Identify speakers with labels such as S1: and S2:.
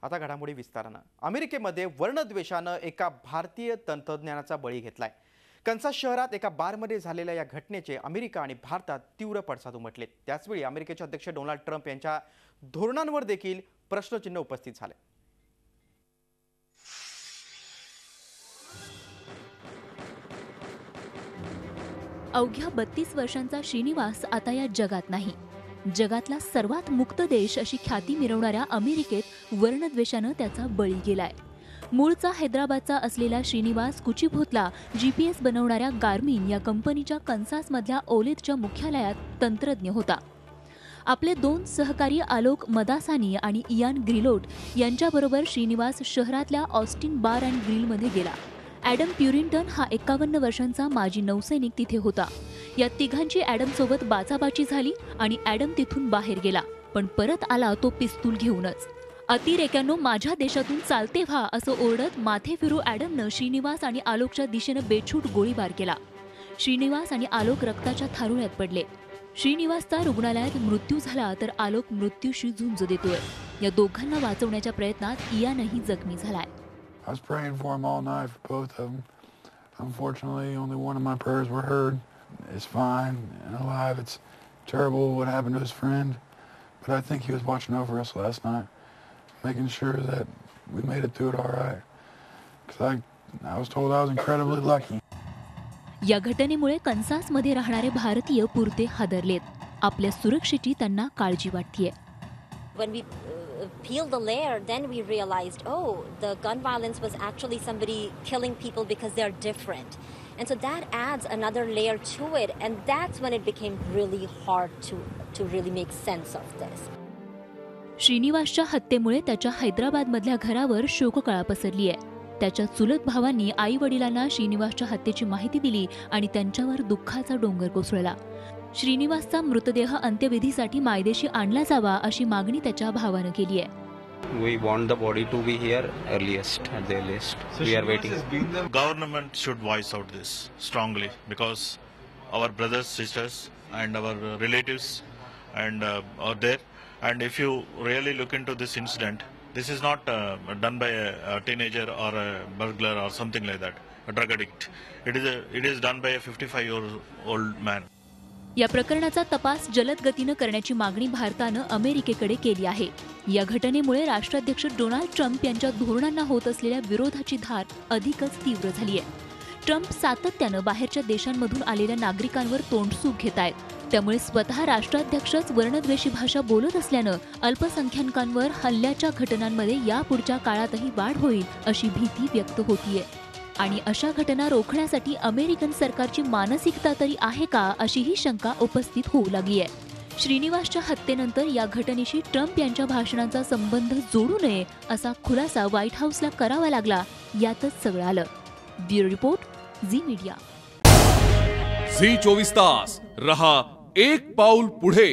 S1: आता घडामोडी विस्तारानं। अमेरिकेमध्ये वर्णद्वेषानं एका भारतीय तंत्रज्ञानाचा बळी घेतलाय। कन्सास शहरात एका बारमध्ये झालेल्या या घटनेचे अमेरिका आणि भारतात तीव्र पडसाद उमटले। त्याचवेळी अमेरिकेचे अध्यक्ष डोनाल्ड ट्रम्प यांच्या धोरणांवर देखील प्रश्नचिन्ह उपस्थित झाले।
S2: अवघ्या 32 वर्षांचा श्रीनिवास आता या जगात नाही। जगातला सर्वात मुक्त देश अशी ख्याती मिरवणाऱ्या अमेरिकेत वर्णद्वेषानं त्याचा बळी गेलाय। मूळचा हैदराबादचा असलेला श्रीनिवास कुचिभोतला जीपीएस बनवणाऱ्या गार्मिन या कंपनीच्या कन्सासमधल्या ओलेथच्या मुख्यालयात तंत्रज्ञ होता। आपले 2 सहकारी आलोक मदासानी आणि इयान ग्रिलोट यांच्याबरोबर श्रीनिवास शहरातल्या ऑस्टिन बार अँड ग्रिलमध्ये गेला। ॲडम प्युरिंटन हा 51 वर्षांचा माजी नौसैनिक तिथे होता। या तिघांची ॲडमसोबत बाचाबाची झाली आणि ॲडम तिथून बाहेर गेला, पण परत आला तो पिस्तूल घेऊनच। अतिरेक्यांनो, माझ्या देशातून चालते व्हा असं ओरडत माथे फिरू ॲडमनं श्रीनिवास आणि आलोकच्या दिशेनं बेछूट गोळीबार केला। श्रीनिवास आणि आलोक रक्ताच्या थारोळ्यात पडले। श्रीनिवासचा रुग्णालयात मृत्यू झाला तर आलोक मृत्यूशी झुंज देतोय। या दोघांना वाचवण्याच्या प्रयत्नात इयानही जखमी झालाय।
S3: I was praying for him all night for both of them. Unfortunately, only one of my prayers were heard. He's fine and alive. It's terrible what happened to his friend, but I think he was watching over us last night, making sure that we made it through it all right. Because I was told I was incredibly lucky.
S2: या घटनेमुळे कन्सासमध्ये राहणारे भारतीय पुरते हादरलेत। आपल्या सुरक्षेची त्यांना काळजी वाटतेय।
S4: When we peeled the layer, then we realized, oh, the gun violence was actually somebody killing people because they're different. And so that adds another layer to it, and that's when it became really hard to really make sense of this.
S2: श्रीनिवासच्या हत्येमुळे त्याच्या हैदराबादमधल्या घरावर शोककळा पसरली आहे। त्याच्या चुलत भावांनी आई-वडिलांना श्रीनिवासच्या हत्येची माहिती दिली आणि त्यांच्यावर दुःखाचा डोंगर कोसळला। श्रीनिवासचा मृतदेह अंत्यविधीसाठी मायदेशी आणला जावा अशी मागणी त्याच्या भावानं केली आहे।
S5: We want the body to be here earliest at the earliest. So we are waiting.
S6: Government should voice out this strongly because our brothers, sisters, and our relatives are there. And if you really look into this incident, this is not done by a teenager or a burglar or something like that, a drug addict. It is done by a 55-year-old man.
S2: या प्रकरणाचा तपास जलद गतीनं करण्याची मागणी भारतानं अमेरिकेकडे केली आहे। या घटनेमुळे राष्ट्राध्यक्ष डोनाल्ड ट्रम्प यांच्या धोरणांना होत असलेल्या विरोधाची धार अधिकच तीव्र झाली आहे। ट्रम्प सातत्यानं बाहेरच्या देशांमधून आलेल्या नागरिकांवर तोंडसूक घेत आहेत। त्यामुळे स्वतः राष्ट्राध्यक्षच वर्णद्वेषी भाषा बोलत असल्यानं अल्पसंख्याकांवर हल्ल्याच्या घटनांमध्ये यापुढच्या काळातही वाढ होईल अशी भीती व्यक्त होतीये। आणि अशा घटना रोखण्यासाठी अमेरिकन सरकारची मानसिकता तरी आहे का अशीही शंका उपस्थित होऊ लागली आहे। श्रीनिवासच्या हत्येनंतर या घटनेशी ट्रम्प यांच्या भाषणांचा संबंध जोडू नये असा खुलासा व्हाईट हाऊसला करावा लागला। यातच सगळं आलं। Bureau report, Zee Media.
S7: झी 24 तास रहा एक पाऊल पुढे।